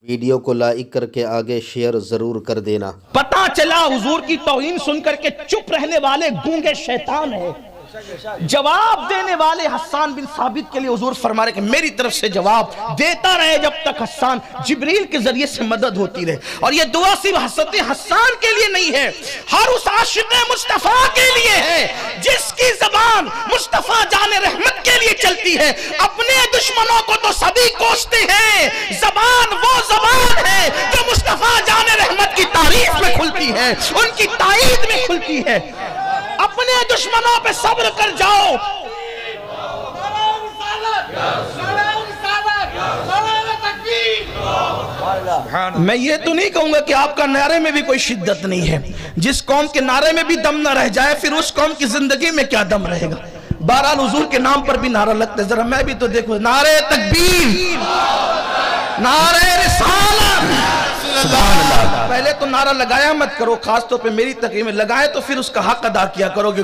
Video کو like کر کے آگے شیئر ضرور کر دینا۔ پتا چلا حضور کی توہین سن کر کے چپ رہنے والے گونگے شیطان ہیں۔ جواب دینے والے حسان بن ثابت کے لیے حضور فرما رہے کہ میری طرف سے جواب دیتا رہے جب تک حسان جبریل کے ذریعے سے مدد ہوتی رہے۔ اور یہ دعا صرف حضرت حسان کے لیے نہیں ہے، ہر اس عاشق مصطفیٰ کے لیے ہے جس کی زبان مصطفیٰ جان رحمت کے لیے چلتی ہے۔ اپنے دشمنوں کو تو سبھی کوستے ہیں، زبان وہ زبان ہے جو مصطفیٰ جان رحمت کی تعریف میں کھلتی ہے، ان کی تائید میں کھلتی ہے۔ اپنے دشمنوں پہ صبر کر جاؤ۔ میں یہ تو نہیں کہوں گا کہ آپ کا نعرے میں بھی کوئی شدت نہیں ہے۔ جس قوم کے نعرے میں بھی دم نہ رہ جائے پھر اس قوم کی زندگی میں کیا دم رہے گا۔ بہرحال حضور کے نام پر بھی نعرہ لگتا ہے، ذرا میں بھی تو دیکھو، نعرہ تکبیر، نعرہ رسالت۔ سبحان اللہ۔ پہلے تو نعرہ لگایا مت کرو، خاص طور پہ میری تقریر میں لگائے تو پھر اس کا حق ادا کیا کرو گے۔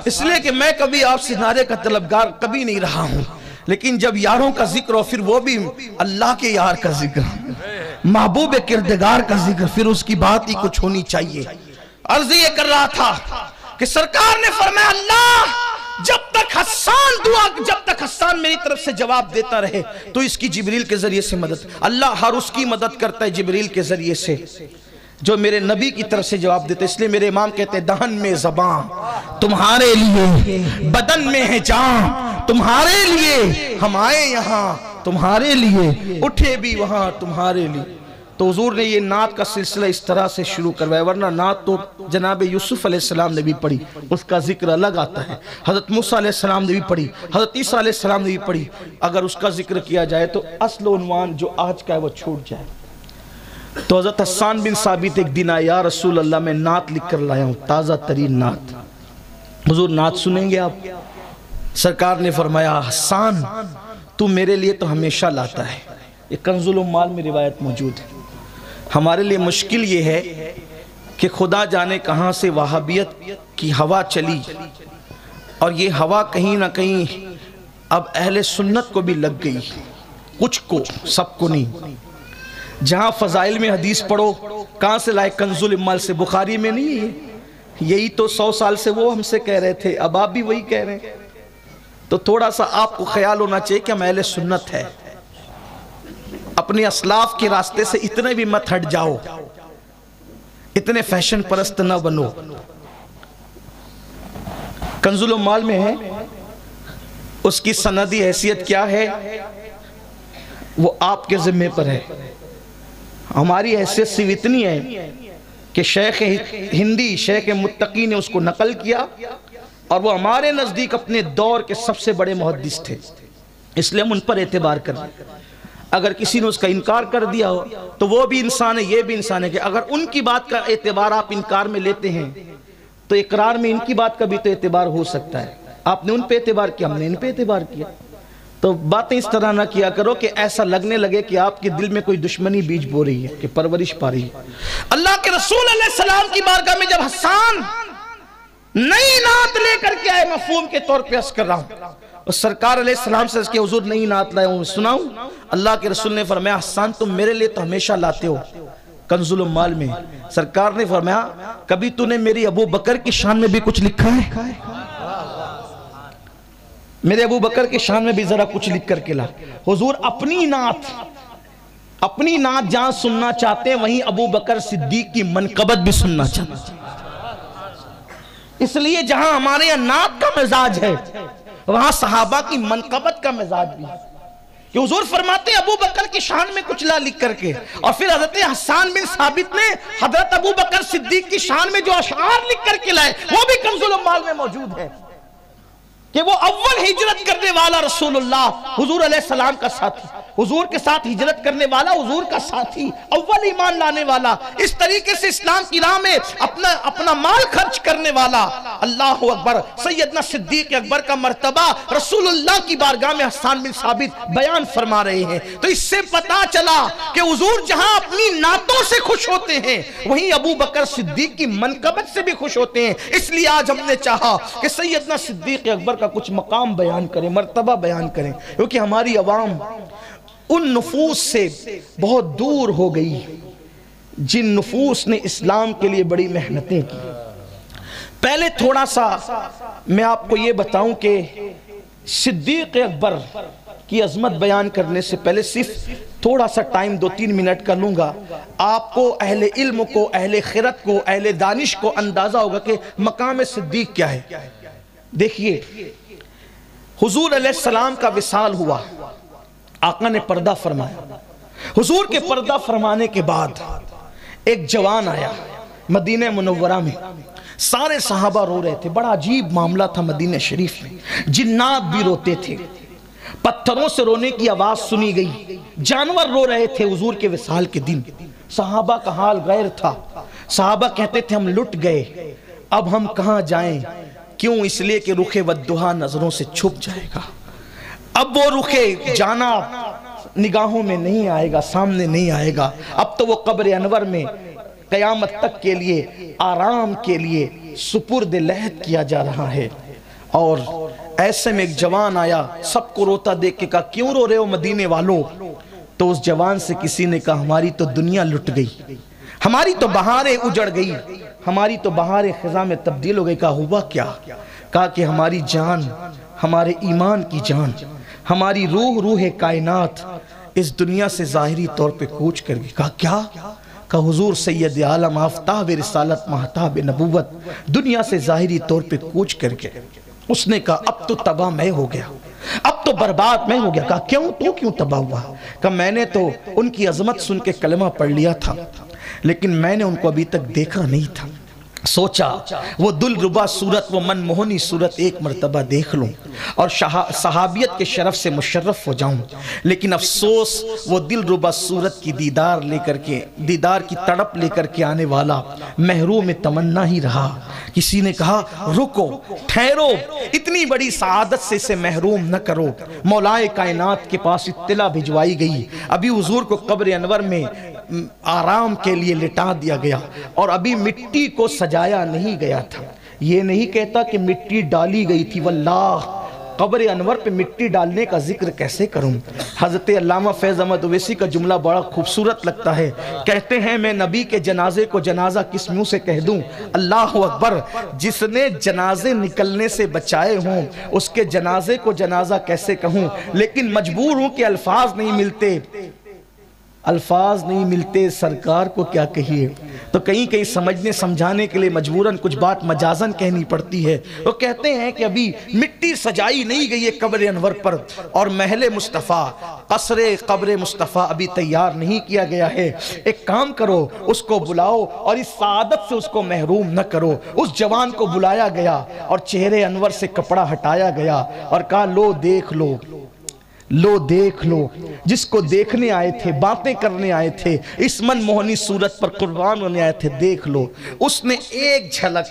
اس لیے کہ میں کبھی آپ سے نعرے کا طلبگار کبھی نہیں رہا ہوں، لیکن جب یاروں کا ذکر ہو پھر وہ بھی اللہ کے یار کا ذکر، محبوب کردگار کا ذکر، پھر اس کی بات ہی کچھ ہونی چاہیے۔ عرض یہ کر رہا تھا کہ سرکار نے فرمایا اللہ جب تک حسان میری طرف سے جواب دیتا رہے تو اس کی جبریل کے ذریعے سے مدد، اللہ ہر اس کی مدد کرتا ہے جبریل کے ذریعے سے جو میرے نبی کی طرف سے جواب دیتے۔ اس لیے میرے امام کہتے ہیں دہن میں زبان تمہارے لیے، بدن میں ہے جان تمہارے لیے، ہم آئے یہاں تمہارے لیے، اٹھے بھی وہاں تمہارے لیے۔ تو حضور نے یہ نعت کا سلسلہ اس طرح سے شروع کروایا، ورنہ نعت تو جناب یوسف علیہ السلام نے بھی پڑھی، اس کا ذکر الگ آتا ہے، حضرت موسیٰ علیہ السلام نے بھی پڑھی، حضرت عیسیٰ علیہ السلام نے بھی پڑھی۔ اگر اس کا ذکر کیا جائے تو اصل عنوان جو آج کا ہے وہ چھوٹ جائے۔ تو حضرت حسان بن ثابت ایک دن آیا، یا رسول اللہ میں نعت لکھ کر لایا ہوں، تازہ ترین نعت۔ حضور نعت سنیں گے آپ؟ سرکار نے فرمایا حسان تو میرے لیے تو ہمیشہ لاتا ہے۔ یہ کنز العمال میں روایت موجود ہے۔ ہمارے لیے مشکل یہ ہے کہ خدا جانے کہاں سے وہابیت کی ہوا چلی، اور یہ ہوا کہیں نہ کہیں اب اہل سنت کو بھی لگ گئی، کچھ کو، سب کو نہیں۔ جہاں فضائل میں حدیث پڑھو، کہاں سے لائے؟ کنز العمال سے، بخاری میں نہیں ہے۔ یہی تو 100 سال سے وہ ہم سے کہہ رہے تھے، اب آپ بھی وہی کہہ رہے ہیں۔ تو تھوڑا سا آپ کو خیال ہونا چاہیے کہ ہم اہل سنت ہے، اپنے اسلاف کے راستے سے اتنے بھی مت ہٹ جاؤ، اتنے فیشن پرست نہ بنو۔ کنز العمال میں ہے، اس کی سندی حیثیت کیا ہے وہ آپ کے ذمہ پر ہے۔ ہماری حیثیت صرف اتنی ہے کہ شیخ ہندی، شیخ متقی نے اس کو نقل کیا، اور وہ ہمارے نزدیک اپنے دور کے سب سے بڑے محدث تھے، اس لیے ہم ان پر اعتبار کر رہے ہیں۔ اگر کسی نے اس کا انکار کر دیا ہو تو وہ بھی انسان ہے، یہ بھی انسان ہے، کہ اگر ان کی بات کا اعتبار آپ انکار میں لیتے ہیں تو اقرار میں ان کی بات کا بھی تو اعتبار ہو سکتا ہے۔ آپ نے ان پہ اعتبار کیا، ہم نے ان پہ اعتبار کیا۔ تو باتیں اس طرح نہ کیا کرو کہ ایسا لگنے لگے کہ آپ کے دل میں کوئی دشمنی بیج بو رہی ہے، کہ پرورش پا رہی ہے۔ اللہ کے رسول علیہ السلام کی بارگاہ میں جب حسان نئی نعت لے کر کے آئے، مفہوم کے طور پہ عرض کر رہا ہوں، اور سرکار علیہ السلام سے اس کے حضور نئی نعت لائے ہوں، سناؤں؟ اللہ کے رسول نے فرمایا حسان تم میرے لیے تو ہمیشہ لاتے ہو۔ کنز العمال میں سرکار نے فرمایا کبھی تو نے میری ابو بکر کی شان میں بھی کچھ لکھا ہے؟ میرے ابو بکر کی شان میں بھی ذرا کچھ لکھ کر کے لا۔ حضور اپنی نعت جہاں سننا چاہتے ہیں وہیں ابو بکر صدیق کی منقبت بھی سننا چاہتے ہیں۔ اس لیے جہاں ہمارے یہاں نعت کا مزاج ہے وہاں صحابہ کی منقبت کا مزاج بھی ہے، کہ حضور فرماتے ہیں ابو بکر کی شان میں کچھ لا لکھ کر کے، اور پھر حضرت حسان بن ثابت نے حضرت ابو بکر صدیق کی شان میں جو اشعار لکھ کر کے لائے وہ بھی کنز العمال میں موجود ہے۔ کہ وہ اول ہجرت کرنے والا رسول اللہ حضور علیہ السلام کا ساتھی، حضور کے ساتھ ہجرت کرنے والا حضور کا ساتھی، اول ایمان لانے والا، اس طریقے سے اسلام کی راہ میں اپنا مال خرچ کرنے والا، اللہ اکبر، سیدنا صدیق اکبر کا مرتبہ رسول اللہ کی بارگاہ میں حسان بن ثابت بیان فرما رہے ہیں۔ تو اس سے پتا چلا کہ حضور جہاں اپنی نعتوں سے خوش ہوتے ہیں وہیں ابو بکر صدیق کی منقبت سے بھی خوش ہوتے ہیں۔ اس لیے آج ہم نے چاہا کہ سیدنا صدیق اکبر کا کچھ مقام بیان کریں، مرتبہ بیان کریں، کیونکہ ہماری عوام ان نفوس سے بہت دور ہو گئی جن نفوس نے اسلام کے لیے بڑی محنتیں کی۔ پہلے تھوڑا سا میں آپ کو یہ بتاؤں کہ صدیق اکبر کی عظمت بیان کرنے سے پہلے صرف تھوڑا سا ٹائم 2-3 منٹ کا لوں گا، آپ کو اہل علم کو، اہل خرد کو، اہل دانش کو اندازہ ہوگا کہ مقام صدیق کیا ہے۔ دیکھیے، حضور علیہ السلام کا وصال ہوا، آقا نے پردہ فرمایا، حضور کے پردہ فرمانے کے بعد ایک جوان آیا مدینہ منورہ میں، سارے صحابہ رو رہے تھے، بڑا عجیب معاملہ تھا مدینہ شریف میں، جنات بھی روتے تھے، پتھروں سے رونے کی آواز سنی گئی، جانور رو رہے تھے حضور کے وصال کے دن، صحابہ کا حال غیر تھا، صحابہ کہتے تھے ہم لٹ گئے، اب ہم کہاں جائیں؟ کیوں؟ اس لیے کہ رخ والدہا نظروں سے چھپ جائے گا، اب وہ رخ جانا نگاہوں میں نہیں آئے گا، سامنے نہیں آئے گا، اب تو وہ قبر انور میں قیامت تک کے لیے آرام کے لیے سپرد لحد کیا جا رہا ہے۔ اور ایسے میں ایک جوان آیا، سب کو روتا دیکھ کے کہا کیوں رو رہے ہو مدینے والوں؟ تو اس جوان سے کسی نے کہا ہماری تو دنیا لٹ گئی، ہماری تو بہاریں اجڑ گئی، ہماری تو بہاریں خزاں میں تبدیل ہو گئی۔ کہا ہوا کیا؟ کہا کہ ہماری جان، ہمارے ایمان کی جان، ہماری روح کائنات اس دنیا سے ظاہری طور پہ کوچ کر گئی۔ کہا کیا؟ کہا حضور سید عالم آفتاب رسالت مہتاب نبوت دنیا سے ظاہری طور پہ کوچ کر گئے۔ اس نے کہا اب تو تباہ میں ہو گیا، اب تو برباد میں ہو گیا۔ کہا کیوں؟ تو کیوں تباہ ہوا؟ کہا میں نے تو ان کی عظمت سن کے کلمہ پڑھ لیا تھا، لیکن میں نے ان کو ابھی تک دیکھا نہیں تھا، سوچا وہ دلربا صورت، وہ من موہنی صورت ایک مرتبہ دیکھ لوں اور صحابیت کے شرف سے مشرف ہو جاؤں، لیکن افسوس وہ دلربا صورت کی دیدار کی تڑپ لے کر کے آنے والا محروم تمنا ہی رہا۔ کسی نے کہا رکو، ٹھہرو، اتنی بڑی سعادت سے اسے محروم نہ کرو۔ مولائے کائنات کے پاس اطلاع بھجوائی گئی، ابھی حضور کو قبر انور میں آرام کے لیے لٹا دیا گیا اور ابھی مٹی کو سجایا نہیں گیا تھا۔ یہ نہیں کہتا کہ مٹی ڈالی گئی تھی، واللہ قبر انور پہ مٹی ڈالنے کا ذکر کیسے کروں؟ حضرت علامہ فیض احمد اویسی کا جملہ بڑا خوبصورت لگتا ہے، کہتے ہیں میں نبی کے جنازے کو جنازہ کس منہ سے کہہ دوں؟ اللہ اکبر، جس نے جنازے نکلنے سے بچائے ہوں اس کے جنازے کو جنازہ کیسے کہوں؟ لیکن مجبور ہوں کہ الفاظ نہیں ملتے، سرکار کو کیا کہیے؟ تو کہیں سمجھنے سمجھانے کے لیے مجبوراً کچھ بات مجازن کہنی پڑتی ہے۔ وہ کہتے ہیں کہ ابھی مٹی سجائی نہیں گئی ہے قبر انور پر، اور محل مصطفیٰ، قصر قبر مصطفیٰ ابھی تیار نہیں کیا گیا ہے۔ ایک کام کرو، اس کو بلاؤ اور اس سعادت سے اس کو محروم نہ کرو۔ اس جوان کو بلایا گیا اور چہرے انور سے کپڑا ہٹایا گیا اور کہا لو دیکھ لو، لو دیکھ لو، جس کو دیکھنے آئے تھے، باتیں کرنے آئے تھے، اس من موہنی صورت پر قربان ہونے آئے تھے، دیکھ لو۔ اس نے ایک جھلک